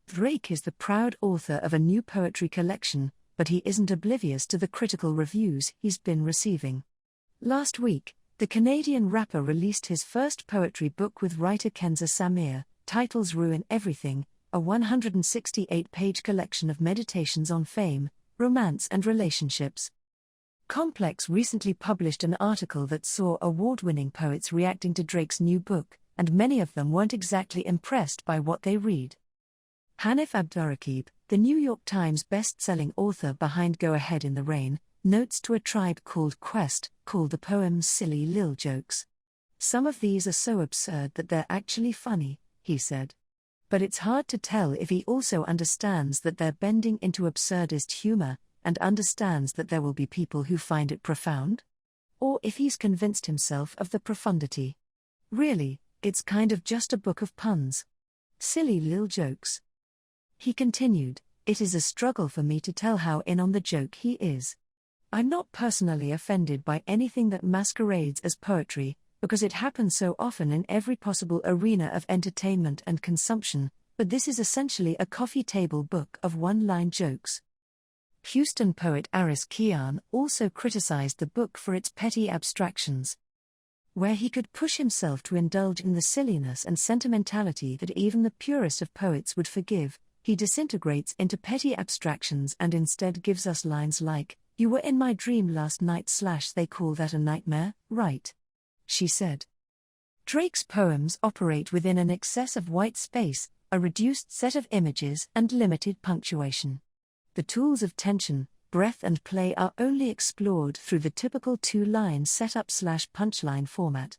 Drake is the proud author of a new poetry collection, but he isn't oblivious to the critical reviews he's been receiving. Last week, the Canadian rapper released his first poetry book with writer Kenza Samir, titled Ruin Everything, a 168-page collection of meditations on fame, romance and relationships. Complex recently published an article that saw award-winning poets reacting to Drake's new book, and many of them weren't exactly impressed by what they read. Hanif Abdurraqib, the New York Times best-selling author behind Go Ahead in the Rain, notes to A Tribe Called Quest, called the poems silly lil jokes. Some of these are so absurd that they're actually funny, he said. But it's hard to tell if he also understands that they're bending into absurdist humor, and understands that there will be people who find it profound? Or if he's convinced himself of the profundity. Really, it's kind of just a book of puns. Silly lil jokes. He continued, "It is a struggle for me to tell how in on the joke he is. I'm not personally offended by anything that masquerades as poetry, because it happens so often in every possible arena of entertainment and consumption, but this is essentially a coffee table book of one-line jokes." Houston poet Aris Kian also criticized the book for its petty abstractions. Where he could push himself to indulge in the silliness and sentimentality that even the purest of poets would forgive, he disintegrates into petty abstractions and instead gives us lines like, "You were in my dream last night / they call that a nightmare, right?" she said. Drake's poems operate within an excess of white space, a reduced set of images and limited punctuation. The tools of tension, breath and play are only explored through the typical two-line setup/punchline format.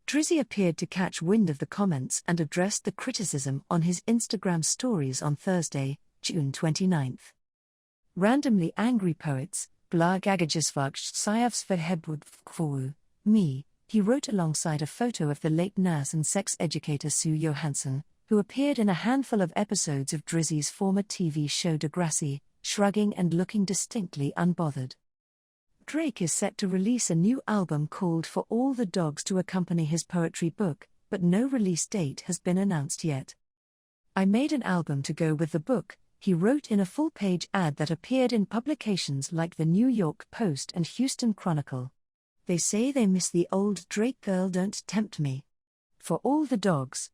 Drizzy appeared to catch wind of the comments and addressed the criticism on his Instagram stories on Thursday, June 29. Randomly angry poets, me, he wrote alongside a photo of the late nurse and sex educator Sue Johansson, who appeared in a handful of episodes of Drizzy's former TV show Degrassi, shrugging and looking distinctly unbothered. Drake is set to release a new album called For All the Dogs to accompany his poetry book, but no release date has been announced yet. "I made an album to go with the book," he wrote in a full-page ad that appeared in publications like the New York Post and Houston Chronicle. "They say they miss the old Drake girl, don't tempt me. For all the dogs."